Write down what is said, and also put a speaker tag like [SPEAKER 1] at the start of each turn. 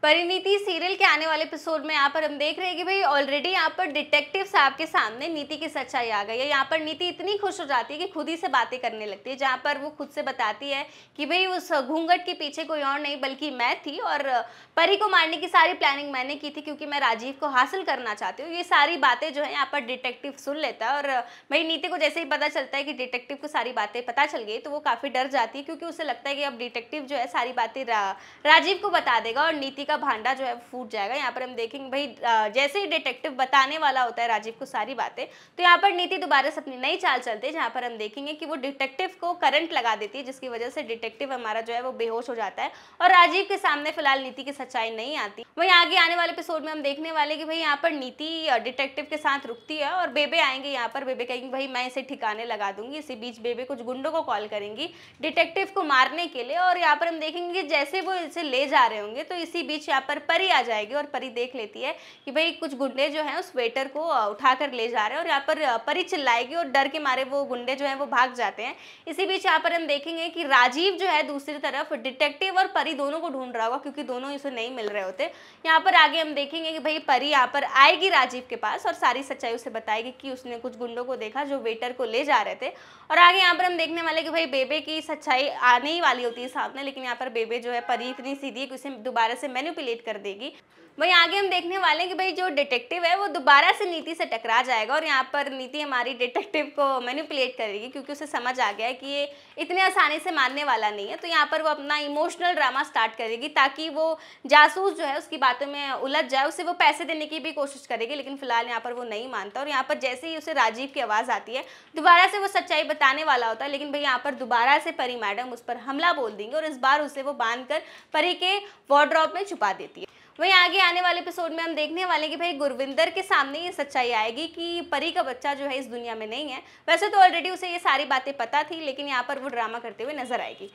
[SPEAKER 1] Parineeti serial के आने वाले एपिसोड में यहाँ पर हम देख रहे हैं कि भाई ऑलरेडी यहाँ पर डिटेक्टिव साहब के सामने नीति की सच्चाई आ गई है। यहाँ पर नीति इतनी खुश हो जाती है कि खुद ही से बातें करने लगती है, जहाँ पर वो खुद से बताती है कि भाई उस घूंघट के पीछे कोई और नहीं बल्कि मैं थी और परी को मारने की सारी प्लानिंग मैंने की थी क्योंकि मैं राजीव को हासिल करना चाहती हूँ। ये सारी बातें जो है यहाँ पर डिटेक्टिव सुन लेता है और भाई नीति को जैसे ही पता चलता है कि डिटेक्टिव को सारी बातें पता चल गई तो वो काफ़ी डर जाती है, क्योंकि उसे लगता है कि अब डिटेक्टिव जो है सारी बातें राजीव को बता देगा और नीति का भांडा जो है फूट जाएगा। यहाँ पर हम देखेंगे भाई जैसे ही डिटेक्टिव बताने वाला होता है राजीव को सारी बातें, तो यहाँ पर नीति दोबारा से अपनी नई चाल चलती है, जहाँ पर हम देखेंगे कि वो डिटेक्टिव को करंट लगा देती है, जिसकी वजह से डिटेक्टिव हमारा जो है वो बेहोश हो जाता है और राजीव के सामने फिलहाल नीति की सच्चाई नहीं आती। वहीं आगे आने वाले एपिसोड में हम देखने वाले कि भाई यहाँ पर नीति डिटेक्टिव के साथ रुकती है और बेबे आएंगे। यहाँ पर बेबे कहेंगे भाई मैं इसे ठिकाने लगा दूंगी। इसी बीच बेबे कुछ गुंडों को कॉल करेंगी डिटेक्टिव को मारने के लिए और यहाँ पर हम देखेंगे जैसे वो इसे ले जा रहे होंगे तो इसी बीच यहाँ पर परी आ जाएगी और परी देख लेती है कि भाई कुछ गुंडे जो हैं उस वेटर को उठाकर ले जा रहे हैं और यहाँ पर परी चिल्लाएगी और डर के मारे वो गुंडे जो हैं वो भाग जाते हैं। इसी बीच यहाँ पर हम देखेंगे कि राजीव जो है दूसरी तरफ डिटेक्टिव और परी दोनों को ढूंढ रहा होगा, क्योंकि दोनों इसे नहीं मिल रहे होते। यहाँ पर आगे हम देखेंगे कि भाई परी यहाँ पर आएगी राजीव के पास और सारी सच्चाई उसे बताएगी कि उसने कुछ गुंडों को देखा जो वेटर को ले जा रहे थे। और आगे यहाँ पर हम देखने वाले कि भाई बेबे की सच्चाई आने ही वाली होती है सामने, लेकिन यहाँ पर बेबे जो है परी इतनी सीधी है कि उसे दोबारा से मैनिपुलेट कर देगी। वहीं आगे हम देखने वाले हैं कि भाई जो डिटेक्टिव है वो दोबारा से नीति से टकरा जाएगा और यहाँ पर नीति हमारी डिटेक्टिव को मैनिपुलेट करेगी, क्योंकि उसे समझ आ गया है कि ये इतने आसानी से मानने वाला नहीं है। तो यहाँ पर वो अपना इमोशनल ड्रामा स्टार्ट करेगी ताकि वो जासूस जो है उसकी बातों में उलझ जाए। उसे वो पैसे देने की भी कोशिश करेगी, लेकिन फिलहाल यहाँ पर वो नहीं मानता और यहाँ पर जैसे ही उसे राजीव की आवाज़ आती है दोबारा से वो सच्चाई बताने वाला होता है, लेकिन भाई यहाँ पर दोबारा से परी मैडम उस पर हमला बोल देंगे और इस बार उसे वो बांध कर परी के वार्डरोब में छुपा देती है। वहीं आगे आने वाले एपिसोड में हम देखने वाले कि भाई गुरविंदर के सामने ये सच्चाई आएगी कि परी का बच्चा जो है इस दुनिया में नहीं है। वैसे तो ऑलरेडी उसे ये सारी बातें पता थी, लेकिन यहाँ पर वो ड्रामा करते हुए नजर आएगी।